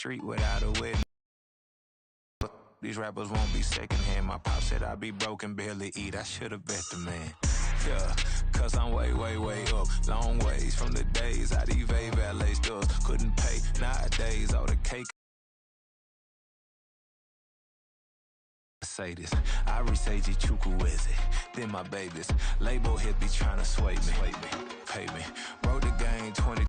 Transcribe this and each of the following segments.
street without a witness. These rappers won't be secondhand. My pop said I'd be broken, barely eat. I should've bet the man. Yeah, cause I'm way, way, way up. Long ways from the days I'd evade valet stores. Couldn't pay nowadays, all the cake. Say this, I resage Chukwueze, then my babies. Label hit be trying to sway me, pay me. Wrote the game 20.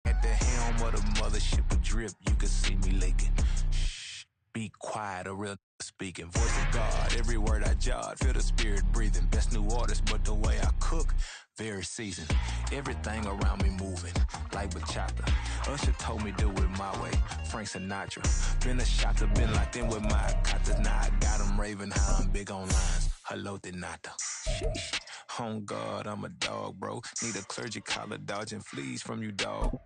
At the helm of the mothership of drip, you can see me leaking. Shh, be quiet, a real speaking. Voice of God, every word I jot, feel the spirit breathing. Best new artist, but the way I cook, very seasoned. Everything around me moving, like bachata. Usher told me do it my way, Frank Sinatra. Been a shotter, been locked in with my katas. Now I got them raving how I'm big on lines. Hello, Denata. Sheesh. On God, I'm a dog, bro. Need a clergy collar, dodging fleas from you, dog.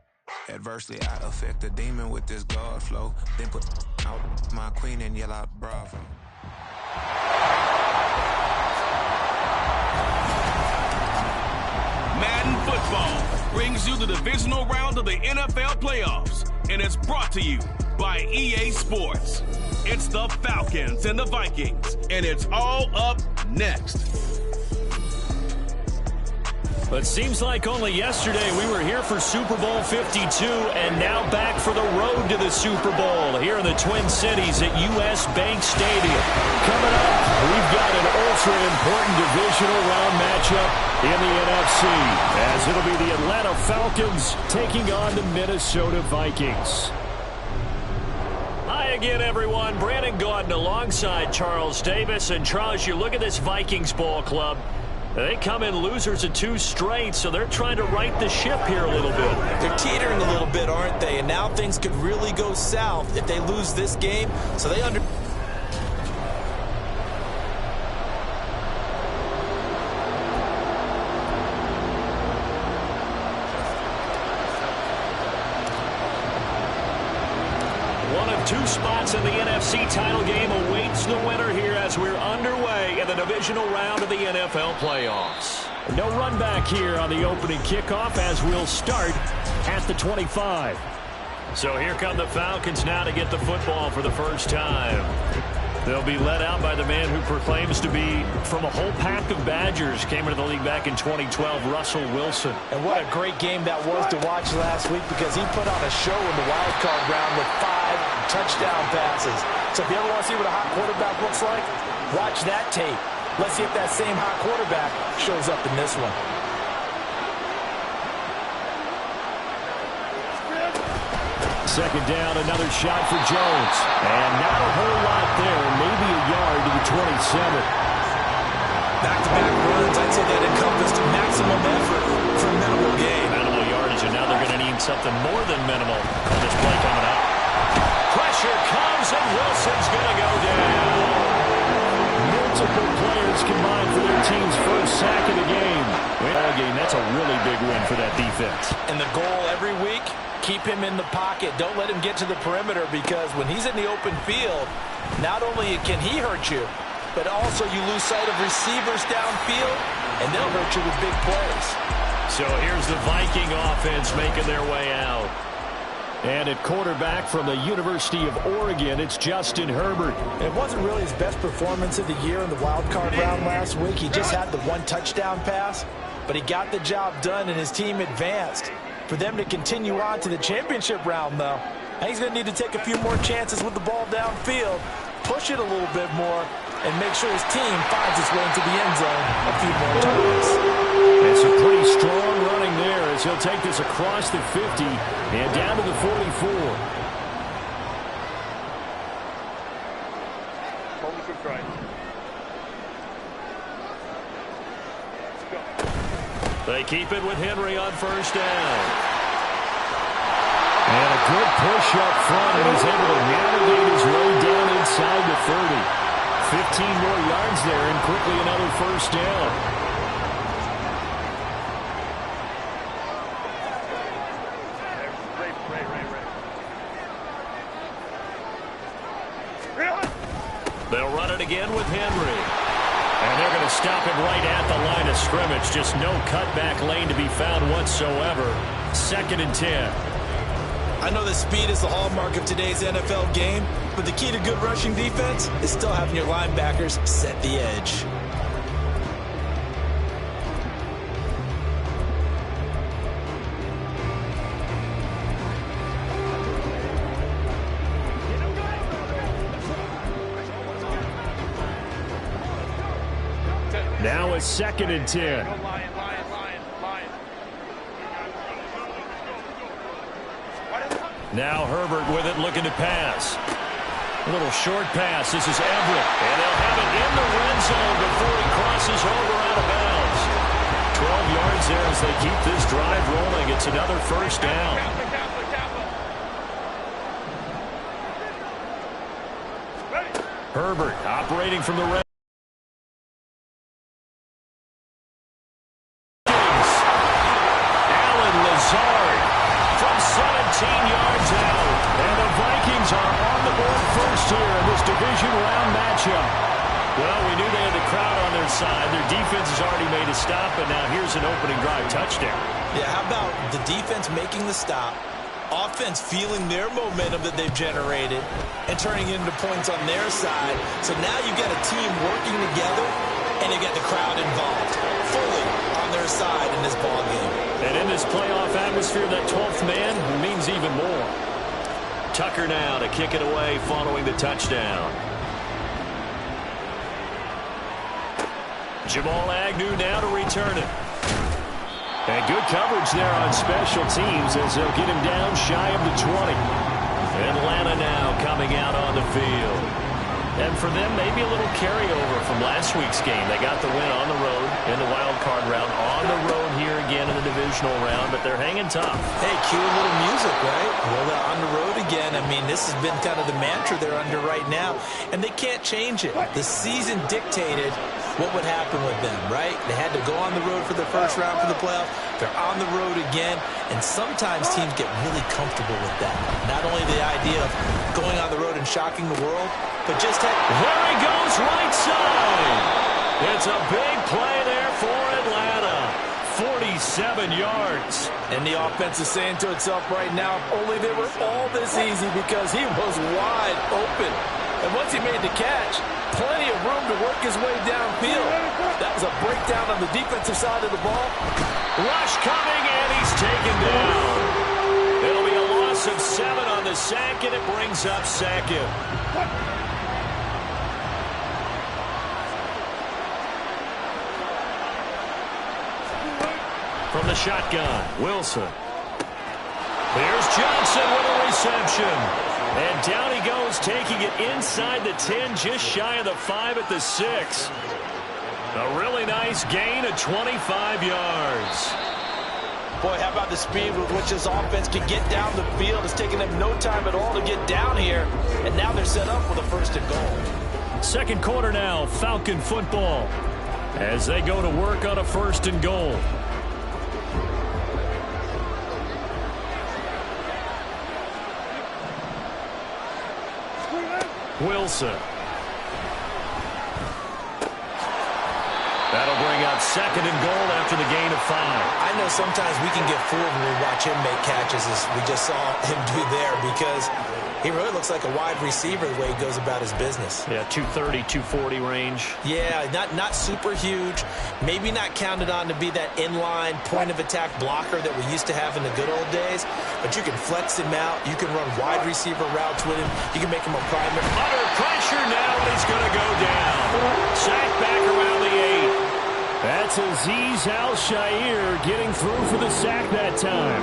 Adversely, I affect a demon with this God flow. Then put out my queen and yell out bravo. Madden football brings you the divisional round of the NFL playoffs, and it's brought to you by EA Sports. It's the Falcons and the Vikings, and it's all up next. But seems like only yesterday we were here for Super Bowl 52, and now back for the road to the Super Bowl here in the Twin Cities at US Bank Stadium. Coming up, we've got an ultra-important divisional round matchup in the NFC, as it'll be the Atlanta Falcons taking on the Minnesota Vikings. Hi again, everyone. Brandon Gaudin alongside Charles Davis. And Charles, you look at this Vikings ball club. They come in losers of 2 straight, so they're trying to right the ship here a little bit. They're teetering a little bit, aren't they? And now things could really go south if they lose this game. So they under... One of 2 spots in the NFC title game awaits the winner here as we're underway in the divisional round of the NFL playoffs. No run back here on the opening kickoff as we'll start at the 25. So here come the Falcons now to get the football for the first time. They'll be led out by the man who proclaims to be from a whole pack of Badgers. Came into the league back in 2012, Russell Wilson. And what a great game that was to watch last week, because he put on a show in the wild card round with 5 touchdown passes. So if you ever want to see what a hot quarterback looks like, watch that tape. Let's see if that same hot quarterback shows up in this one. Second down, another shot for Jones. And not a whole lot there, maybe a yard to the 27. Back-to-back runs, I'd say that encompassed maximum effort for minimal gain. Minimal yardage, and now they're going to need something more than minimal on this play coming up. Pressure comes, and Wilson's going to go down. Multiple players combined for their team's first sack of the game. That's a really big win for that defense. And the goal every week, keep him in the pocket. Don't let him get to the perimeter, because when he's in the open field, not only can he hurt you, but also you lose sight of receivers downfield, and they'll hurt you with big plays. So here's the Viking offense making their way out. And at quarterback from the University of Oregon, it's Justin Herbert. It wasn't really his best performance of the year in the wild card round last week. He just had the 1 touchdown pass, but he got the job done and his team advanced. For them to continue on to the championship round, though, he's going to need to take a few more chances with the ball downfield, push it a little bit more, and make sure his team finds its way into the end zone a few more times. It's a pretty strong running there as he'll take this across the 50 and down to the 44. They keep it with Henry on first down. And a good push up front, and he's able to navigate his way down inside the 30. 15 more yards there, and quickly another first down. They'll run it again with Henry. And they're going to stop him right at the line of scrimmage. Just no cutback lane to be found whatsoever. 2nd and 10. I know that speed is the hallmark of today's NFL game, but the key to good rushing defense is still having your linebackers set the edge. Now it's 2nd and 10. Now Herbert with it, looking to pass. A little short pass. This is Everett. And they'll have it in the red zone before he crosses over out of bounds. 12 yards there as they keep this drive rolling. It's another first down. Herbert operating from the red. From 17 yards out. And the Vikings are on the board first here in this division round matchup. Well, we knew they had the crowd on their side. Their defense has already made a stop, and now here's an opening drive touchdown. Yeah, how about the defense making the stop, offense feeling their momentum that they've generated, and turning it into points on their side. So now you've got a team working together, and you get the crowd involved fully on their side in this ballgame. And in this playoff atmosphere, that 12th man means even more. Tucker now to kick it away following the touchdown. Jamal Agnew now to return it. And good coverage there on special teams as they'll get him down shy of the 20. Atlanta now coming out on the field. And for them, maybe a little carryover from last week's game. They got the win on the road in the wild card round. On the road here again in the divisional round, but they're hanging tough. Hey, cue a little music, right? Well, they're on the road again. I mean, this has been kind of the mantra they're under right now, and they can't change it. The season dictated what would happen with them, right? They had to go on the road for the first round for the playoff. They're on the road again, and sometimes teams get really comfortable with that. Not only the idea of going on the road and shocking the world, but just there he goes, right side. It's a big play there for Atlanta. 47 yards. And the offense is saying to itself right now, only they were all this easy because he was wide open. And once he made the catch, plenty of room to work his way downfield. That was a breakdown on the defensive side of the ball. Rush coming, and he's taken down. It'll be a loss of 7 on the sack, and it brings up 2nd. From the shotgun, Wilson. Here's Johnson with a reception. And down he goes, taking it inside the 10, just shy of the 5 at the 6. A really nice gain of 25 yards. Boy, how about the speed with which this offense can get down the field? It's taken them no time at all to get down here. And now they're set up with a 1st and goal. Second quarter now, Falcon football, as they go to work on a 1st and goal. Wilson. That'll bring up 2nd and goal after the gain of 5. I know sometimes we can get fooled when we watch him make catches, as we just saw him do there, because he really looks like a wide receiver the way he goes about his business. Yeah, 230, 240 range. Yeah, not super huge. Maybe not counted on to be that inline point-of-attack blocker that we used to have in the good old days. But you can flex him out. You can run wide receiver routes with him. You can make him a primary. Under pressure now, and he's going to go down. Sack back around the 8. That's Azeez Al-Shaair getting through for the sack that time.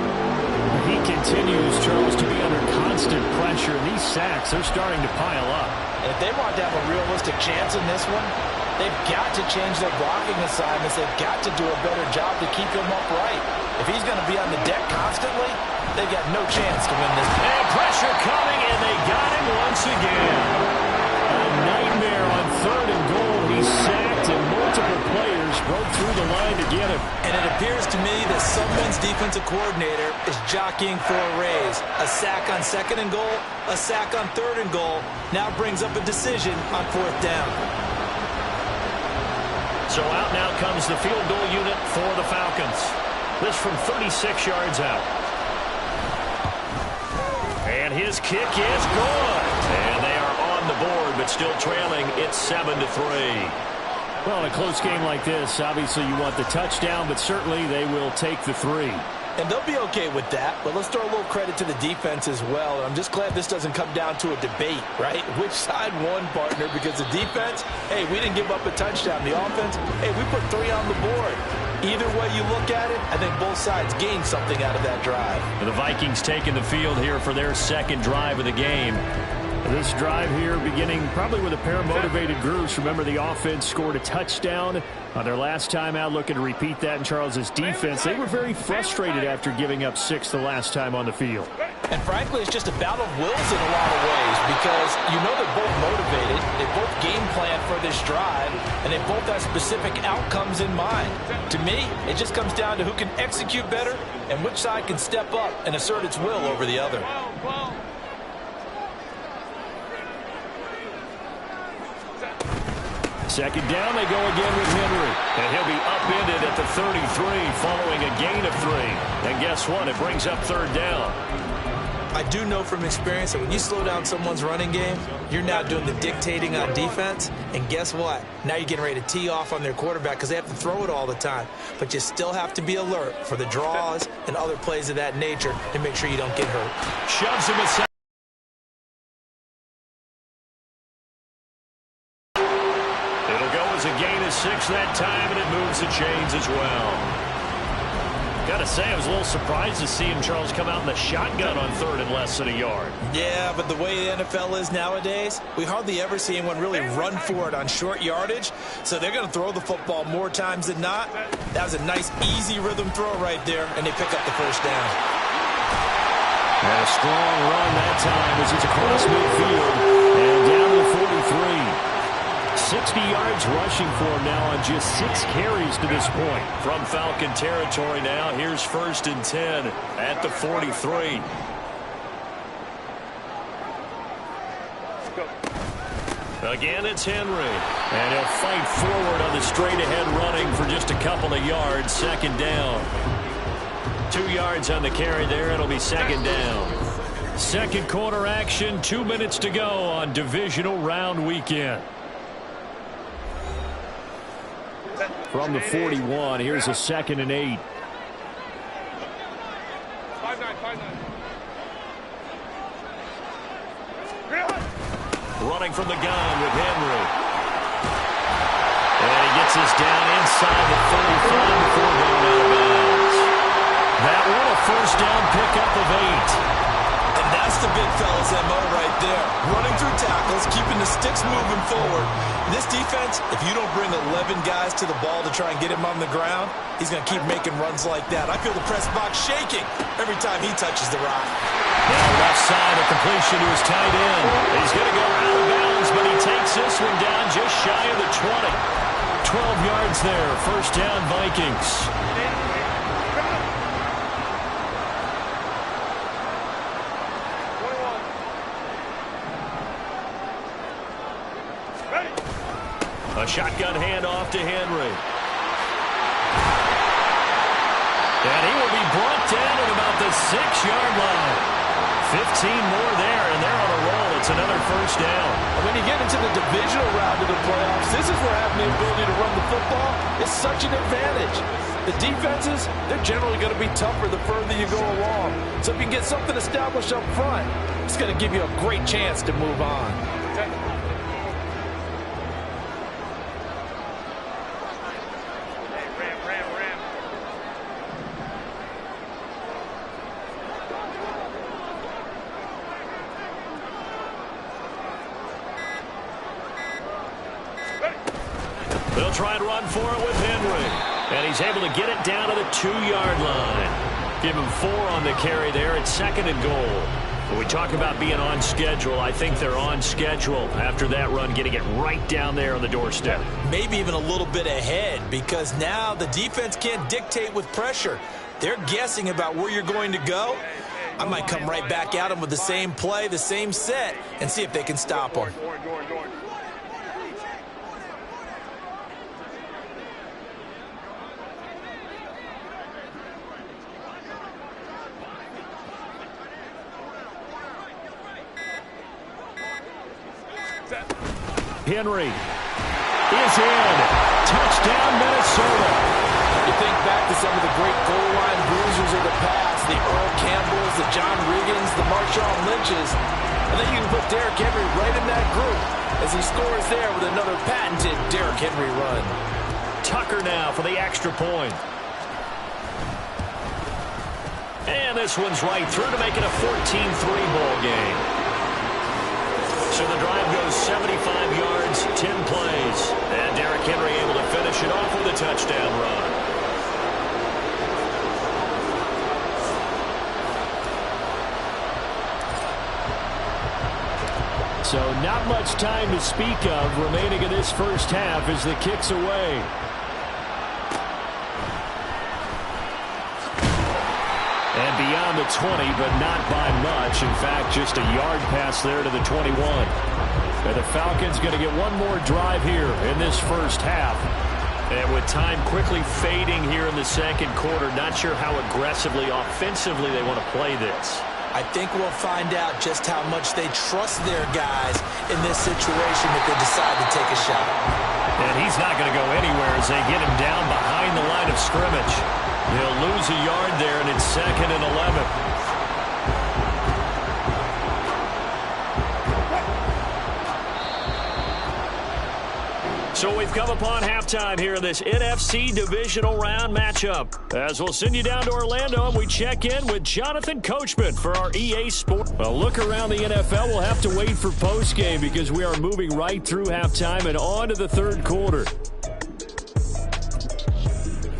He continues, Charles, to be under constant pressure. These sacks are starting to pile up. And if they want to have a realistic chance in this one, they've got to change their blocking assignments. They've got to do a better job to keep him upright. If he's going to be on the deck constantly, they've got no chance to win this. And pressure coming, and they got him once again. A nightmare on 3rd and goal. He's sacked, and multiple players broke through the line to get him. And it appears to me that someone's defensive coordinator is jockeying for a raise. A sack on 2nd and goal, a sack on 3rd and goal, now brings up a decision on 4th down. So out now comes the field goal unit for the Falcons. This from 36 yards out. And his kick is good. And they are on the board, but still trailing. It's 7-3. Well, in a close game like this, obviously you want the touchdown, but certainly they will take the 3. And they'll be okay with that, but let's throw a little credit to the defense as well. I'm just glad this doesn't come down to a debate, right? Which side won, partner? Because the defense, hey, we didn't give up a touchdown. The offense, hey, we put 3 on the board. Either way you look at it, I think both sides gained something out of that drive. And the Vikings taking the field here for their second drive of the game. This drive here beginning probably with a pair of motivated groups. Remember, the offense scored a touchdown on their last time out. Looking to repeat that in Charles's defense. They were very frustrated after giving up 6 the last time on the field. And frankly, it's just a battle of wills in a lot of ways because you know they're both motivated. They both game plan for this drive, and they both have specific outcomes in mind. To me, it just comes down to who can execute better and which side can step up and assert its will over the other. Second down, they go again with Henry. And he'll be upended at the 33 following a gain of 3. And guess what? It brings up third down. I do know from experience that when you slow down someone's running game, you're now doing the dictating on defense. And guess what? Now you're getting ready to tee off on their quarterback because they have to throw it all the time. But you still have to be alert for the draws and other plays of that nature to make sure you don't get hurt. Shoves him aside. A gain of 6 that time, and it moves the chains as well. Got to say, I was a little surprised to see him, Charles, come out in the shotgun on 3rd and less than a yard. Yeah, but the way the NFL is nowadays, we hardly ever see anyone really run for it on short yardage, so they're going to throw the football more times than not. That was a nice, easy rhythm throw right there, and they pick up the first down. And a strong run that time as he's across midfield and down to the 43. 60 yards rushing for him now on just 6 carries to this point. From Falcon territory now, here's 1st and 10 at the 43. Again, it's Henry. And he'll fight forward on the straight-ahead running for just a couple of yards. 2nd down. 2 yards on the carry there. It'll be 2nd down. Second quarter action, 2 minutes to go on divisional round weekend. From the 41, here's a 2nd and 8. 5-9. Running from the gun with Henry. And he gets this down inside the 35 before going out of bounds. That one, a first down pickup of 8. And that's the big fella's MO right there. Running through tackles, keeping the sticks moving forward. This defense, if you don't bring 11 guys to the ball to try and get him on the ground, he's going to keep making runs like that. I feel the press box shaking every time he touches the rock. Now left side, a completion to his tight end. He's going to go out of bounds, but he takes this one down just shy of the 20. 12 yards there. First down, Vikings. A shotgun handoff to Henry. And he will be brought down at about the 6-yard line. 15 more there, and they're on a roll. It's another first down. And when you get into the divisional round of the playoffs, this is where having the ability to run the football is such an advantage. The defenses, they're generally going to be tougher the further you go along. So if you can get something established up front, it's going to give you a great chance to move on. They'll try and run for it with Henry. And he's able to get it down to the 2-yard line. Give him 4 on the carry there. It's 2nd and goal. When we talk about being on schedule, I think they're on schedule after that run, getting it right down there on the doorstep. Maybe even a little bit ahead, because now the defense can't dictate with pressure. They're guessing about where you're going to go. I might come right back at them with the same play, the same set, and see if they can stop them. Henry is in. Touchdown, Minnesota. You think back to some of the great goal line bruisers of the past, the Earl Campbells, the John Riggins, the Marshawn Lynches. And then you can put Derrick Henry right in that group as he scores there with another patented Derrick Henry run. Tucker now for the extra point. And this one's right through to make it a 14-3 ball game. So the drive goes 75 yards, 10 plays. And Derrick Henry able to finish it off with a touchdown run. So not much time to speak of remaining in this first half as the kick's away. And beyond the 20, but not by much. In fact, just a yard pass there to the 21. And the Falcons going to get one more drive here in this first half. And with time quickly fading here in the second quarter, not sure how aggressively, offensively they want to play this. I think we'll find out just how much they trust their guys in this situation if they decide to take a shot. And he's not going to go anywhere as they get him down behind the line of scrimmage. He'll lose a yard there, and it's 2nd and 11. So we've come upon halftime here in this NFC divisional round matchup. As we'll send you down to Orlando, and we check in with Jonathan Coachman for our EA Sports. A look around the NFL, we'll have to wait for postgame because we are moving right through halftime and on to the third quarter.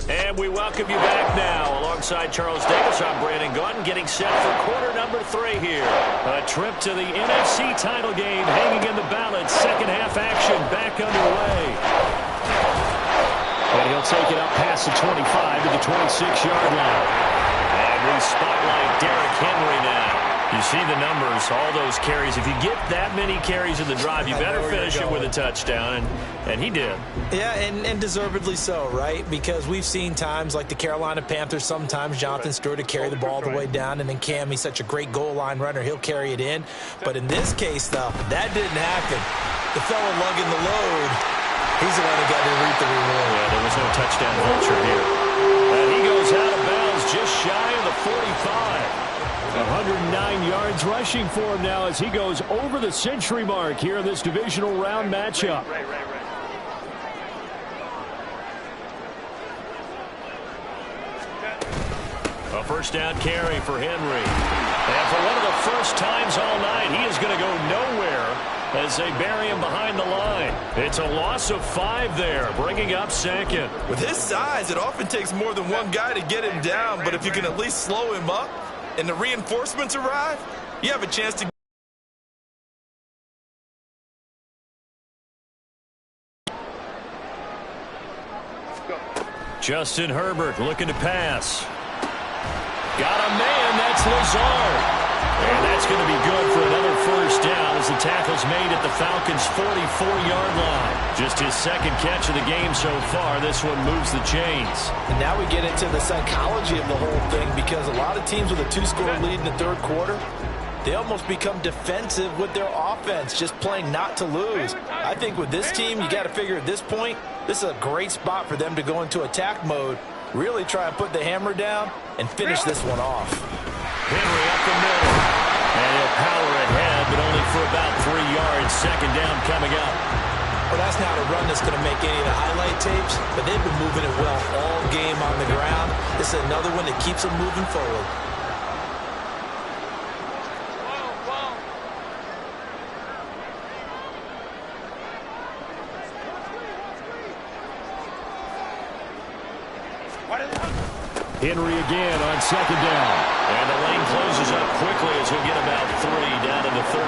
And we welcome you back now. Alongside Charles Davis, I'm Brandon Gaudin, getting set for quarter number 3 here. A trip to the NFC title game hanging in the balance. Second half action back underway. And he'll take it up past the 25 to the 26-yard line. And we spotlight Derrick Henry now. You see the numbers, all those carries. If you get that many carries in the drive, you better finish it with a touchdown, and he did. Yeah, and deservedly so, right? Because we've seen times like the Carolina Panthers, sometimes Jonathan Stewart to carry the ball all the way down, and then Cam, he's such a great goal line runner, he'll carry it in. But in this case, though, that didn't happen. The fellow lugging the load, he's the one that got to reap the reward. Yeah, there was no touchdown vulture here. And he goes out of bounds just shy of the 45. 109 yards rushing for him now as he goes over the century mark here in this divisional round matchup. A first down carry for Henry. And for one of the first times all night, he is going to go nowhere as they bury him behind the line. It's a loss of 5 there, bringing up 2nd. With his size, it often takes more than one guy to get him down, but if you can at least slow him up, and the reinforcements arrive, you have a chance to. Justin Herbert looking to pass. Got a man, that's Lazard. And that's going to be good for another first down as the tackle's made at the Falcons' 44-yard line. Just his second catch of the game so far. This one moves the chains. And now we get into the psychology of the whole thing because a lot of teams with a 2-score lead in the third quarter, they almost become defensive with their offense, just playing not to lose. I think with this team, you got to figure at this point, this is a great spot for them to go into attack mode, really try and put the hammer down and finish this one off. Henry up the middle. And he'll power ahead, but only for about 3 yards. Second down coming up. Well, that's not a run that's going to make any of the highlight tapes, but they've been moving it well all game on the ground. This is another one that keeps them moving forward. Henry again on second down. And the lane closes up quickly as he'll get about 3 down to the 38.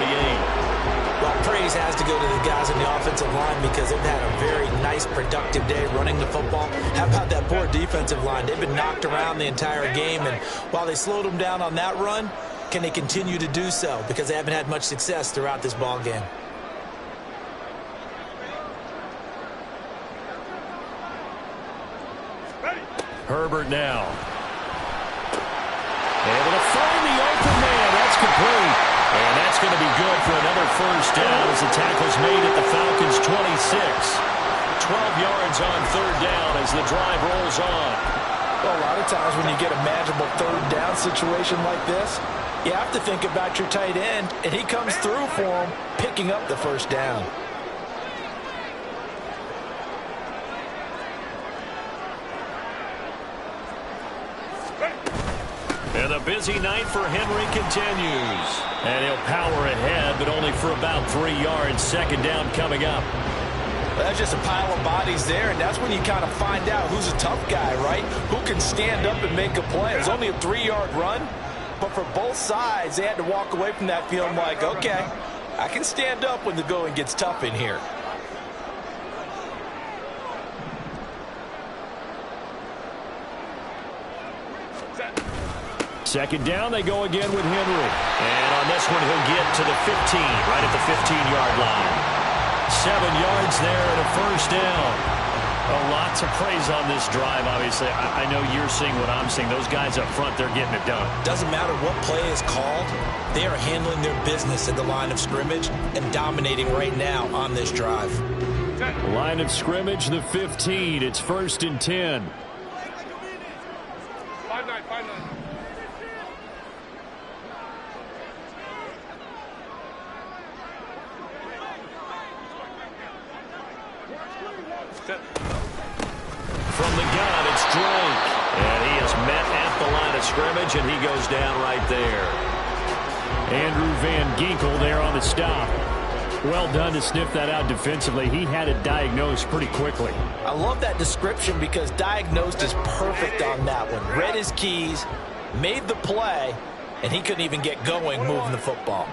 Well, praise has to go to the guys in the offensive line because they've had a very nice, productive day running the football. How about that poor defensive line? They've been knocked around the entire game, and while they slowed them down on that run, can they continue to do so? Because they haven't had much success throughout this ball game. Herbert now. Able to find the open man. That's complete. And that's that's going to be good for another first down as the tackle's made at the Falcons' 26. 12 yards on third down as the drive rolls on. Well, a lot of times when you get a manageable third down situation like this, you have to think about your tight end, and he comes through for him, picking up the first down. And the busy night for Henry continues. And he'll power ahead, but only for about 3 yards. Second down coming up. That's just a pile of bodies there, and that's when you kind of find out who's a tough guy, right? Who can stand up and make a play. It's only a 3-yard run, but for both sides, they had to walk away from that feeling like, okay, I can stand up when the going gets tough in here. Second down, they go again with Henry. And on this one, he'll get to the 15, right at the 15-yard line. 7 yards there and a first down. A lot to praise on this drive, obviously. I know you're seeing what I'm seeing. Those guys up front, they're getting it done. Doesn't matter what play is called. They are handling their business at the line of scrimmage and dominating right now on this drive. Line of scrimmage, the 15. It's 1st and 10. 5-9. From the gun, it's Drake. And he is met at the line of scrimmage, and he goes down right there. Andrew Van Ginkel there on the stop. Well done to sniff that out defensively. He had it diagnosed pretty quickly. I love that description because diagnosed is perfect on that one. Read his keys, made the play, and he couldn't even get going moving the football.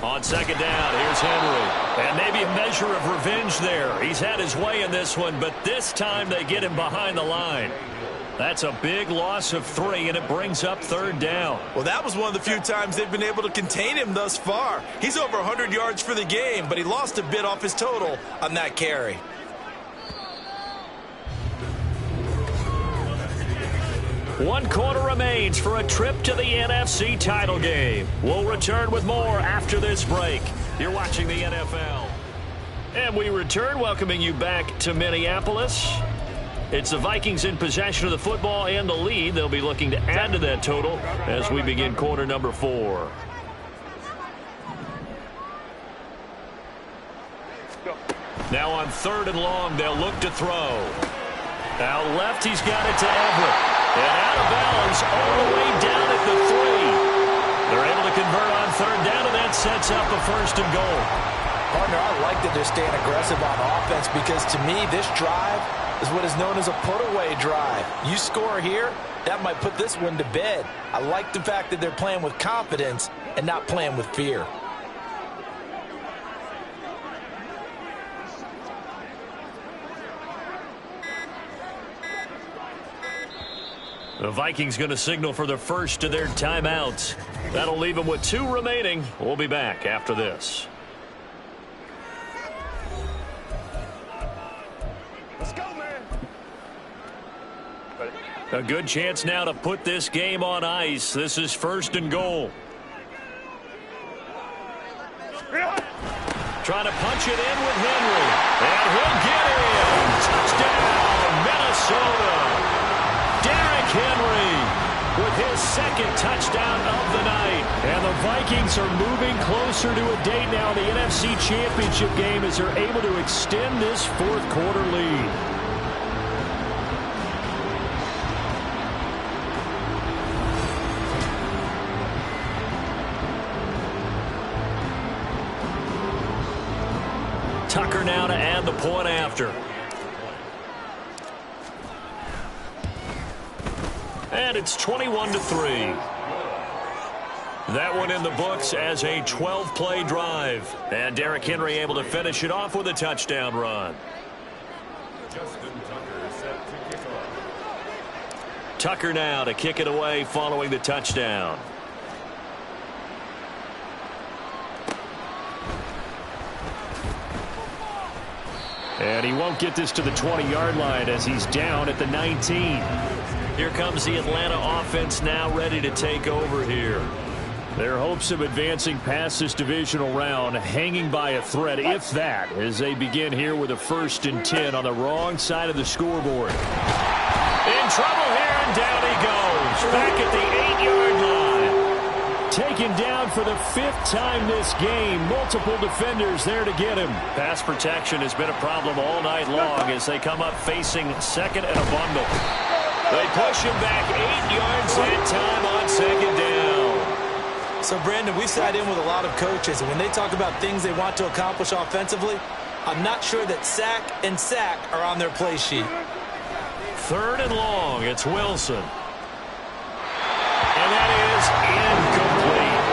On second down, here's Henry. And maybe a measure of revenge there. He's had his way in this one, but this time they get him behind the line. That's a big loss of 3, and it brings up third down. Well, that was one of the few times they've been able to contain him thus far. He's over 100 yards for the game, but he lost a bit off his total on that carry. One quarter remains for a trip to the NFC title game. We'll return with more after this break. You're watching the NFL. And we return, welcoming you back to Minneapolis. It's the Vikings in possession of the football and the lead. They'll be looking to add to that total as we begin quarter number 4. Now on 3rd and long, they'll look to throw. Out left, he's got it to Everett. And out of bounds all the way down at the 3. They're able to convert on 3rd down, and that sets up a 1st and goal. Partner, I like that they're staying aggressive on offense because to me, this drive is what is known as a put-away drive. You score here, that might put this one to bed. I like the fact that they're playing with confidence and not playing with fear. The Vikings going to signal for the first of their timeouts. That'll leave them with 2 remaining. We'll be back after this. Let's go, man. A good chance now to put this game on ice. This is 1st and goal. Trying to punch it in with Henry. And he'll get in. Touchdown, Minnesota. Derrick Henry with his 2nd touchdown of the night. And the Vikings are moving closer to a date now in the NFC Championship game as they're able to extend this 4th quarter lead. Tucker now to add the point after. And it's 21-3. That one in the books as a 12-play drive. And Derrick Henry able to finish it off with a touchdown run. Tucker now to kick it away following the touchdown. And he won't get this to the 20-yard line as he's down at the 19. Here comes the Atlanta offense now ready to take over here. Their hopes of advancing past this divisional round hanging by a thread, if that, as they begin here with a 1st and 10 on the wrong side of the scoreboard. In trouble here, and down he goes. Back at the 8-yard line. Taken down for the 5th time this game. Multiple defenders there to get him. Pass protection has been a problem all night long as they come up facing 2nd and a bundle. They push him back 8 yards that time on 2nd down. So, Brandon, we've sat in with a lot of coaches, and when they talk about things they want to accomplish offensively, I'm not sure that sack and sack are on their play sheet. 3rd and long. It's Wilson. And that is incomplete.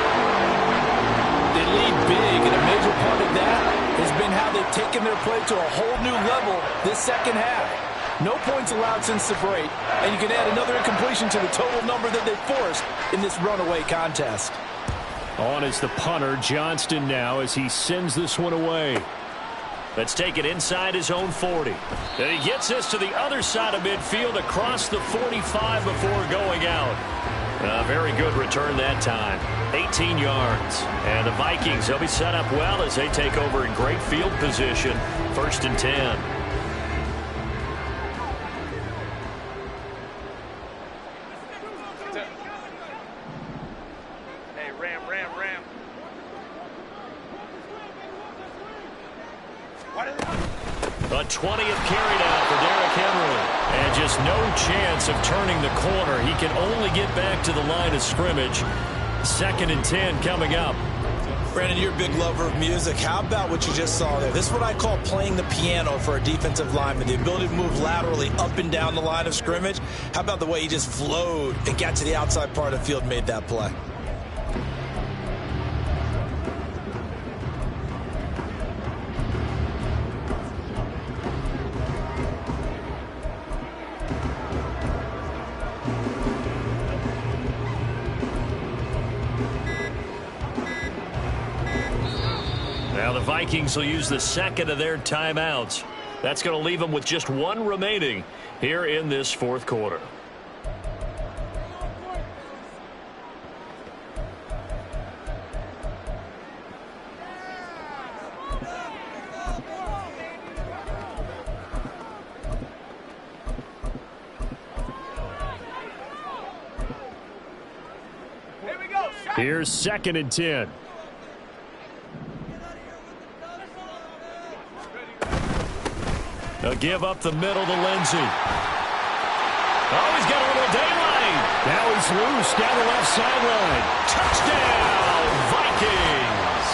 They lead big, and a major part of that has been how they've taken their play to a whole new level this second half. No points allowed since the break, and you can add another incompletion to the total number that they forced in this runaway contest. On is the punter, Johnston, now as he sends this one away. Let's take it inside his own 40. And he gets this to the other side of midfield across the 45 before going out. A very good return that time. 18 yards. And the Vikings, they'll be set up well as they take over in great field position. 1st and 10. A 20th carry now for Derrick Henry. And just no chance of turning the corner. He can only get back to the line of scrimmage. 2nd and 10 coming up. Brandon, you're a big lover of music. How about what you just saw there? This is what I call playing the piano for a defensive lineman. The ability to move laterally up and down the line of scrimmage. How about the way he just flowed and got to the outside part of the field and made that play? Now the Vikings will use the 2nd of their timeouts. That's going to leave them with just 1 remaining here in this 4th quarter. Here's 2nd and 10. They'll give up the middle to Lindsey. Oh, he's got a little daylight. Now he's loose down the left sideline. Touchdown, Vikings.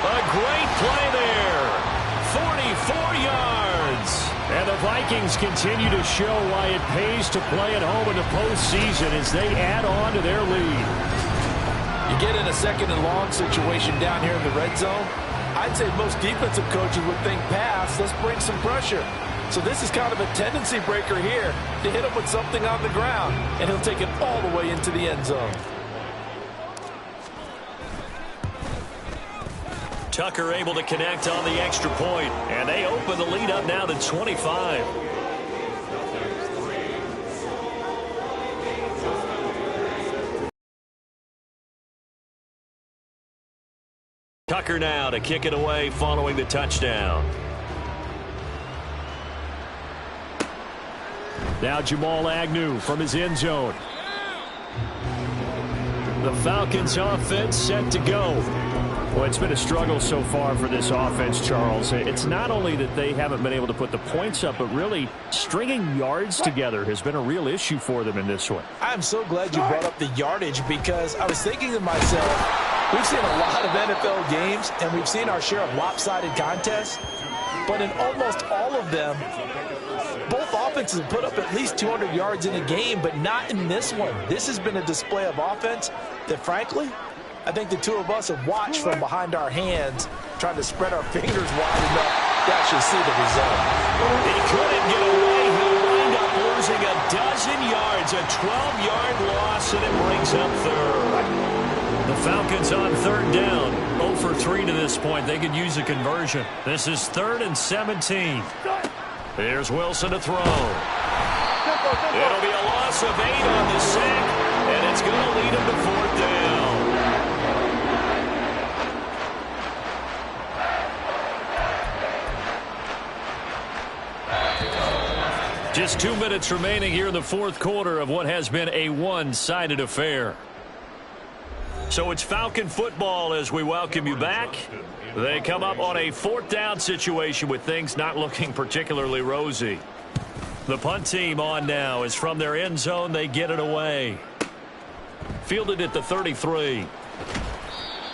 A great play there. 44 yards. And the Vikings continue to show why it pays to play at home in the postseason as they add on to their lead. You get in a 2nd and long situation down here in the red zone, I'd say most defensive coaches would think pass, let's bring some pressure. So this is kind of a tendency breaker here to hit him with something on the ground, and he'll take it all the way into the end zone. Tucker able to connect on the extra point, and they open the lead up now to 25. Tucker now to kick it away following the touchdown. Now Jamal Agnew from his end zone. The Falcons offense set to go. Well, it's been a struggle so far for this offense, Charles. It's not only that they haven't been able to put the points up, but really stringing yards together has been a real issue for them in this one. I'm so glad you brought up the yardage because I was thinking to myself, we've seen a lot of NFL games, and we've seen our share of lopsided contests, but in almost all of them, both offenses have put up at least 200 yards in a game, but not in this one. This has been a display of offense that, frankly, I think the two of us have watched from behind our hands, trying to spread our fingers wide enough to actually see the result. He couldn't get away. He wound up losing a dozen yards, a 12-yard loss, and it brings up third. The Falcons on third down. 0 for 3 to this point. They could use a conversion. This is 3rd and 17. Here's Wilson to throw. It'll be a loss loss of 8 on the sack, and it's going to lead him to 4th down. Just 2 minutes remaining here in the 4th quarter of what has been a one-sided affair. So it's Falcon football as we welcome you back. They come up on a 4th down situation with things not looking particularly rosy. The punt team on now is from their end zone. They get it away. Fielded at the 33.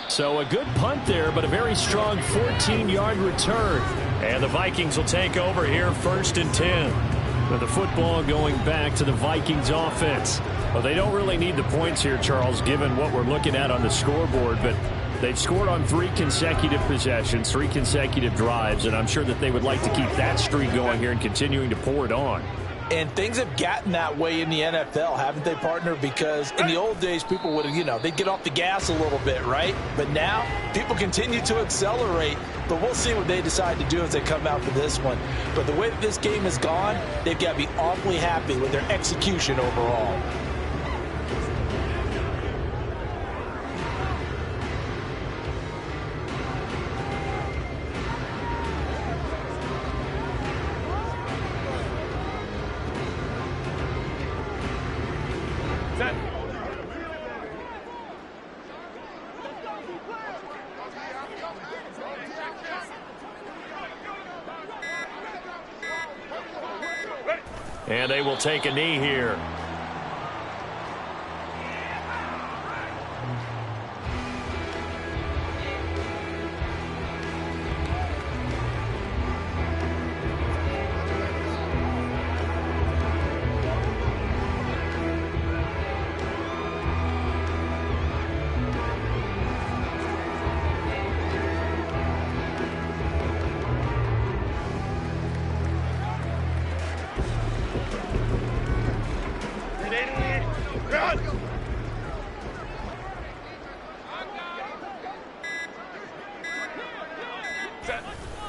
So a good punt there, but a very strong 14-yard return. And the Vikings will take over here 1st and 10. With the football going back to the Vikings offense. Well, they don't really need the points here, Charles, given what we're looking at on the scoreboard. But they've scored on 3 consecutive possessions, 3 consecutive drives, and I'm sure that they would like to keep that streak going here and continuing to pour it on. And things have gotten that way in the NFL, haven't they, partner? Because in the old days, people would, they'd get off the gas a little bit, right? But now, people continue to accelerate. But we'll see what they decide to do as they come out for this one. But the way that this game has gone, they've got to be awfully happy with their execution overall. And they will take a knee here.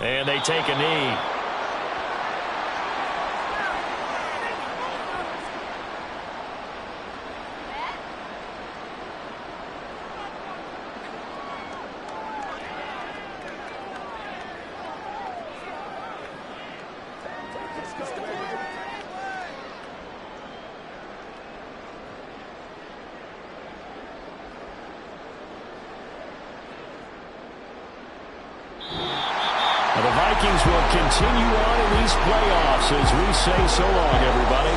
And they take a knee. The Vikings will continue on in these playoffs as we say so long, everybody.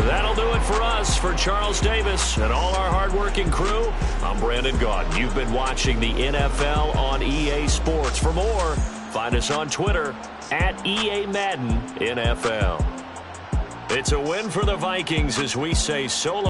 That'll do it for us. For Charles Davis and all our hardworking crew, I'm Brandon Gaudin. You've been watching the NFL on EA Sports. For more, find us on Twitter at EA Madden NFL. It's a win for the Vikings as we say so long.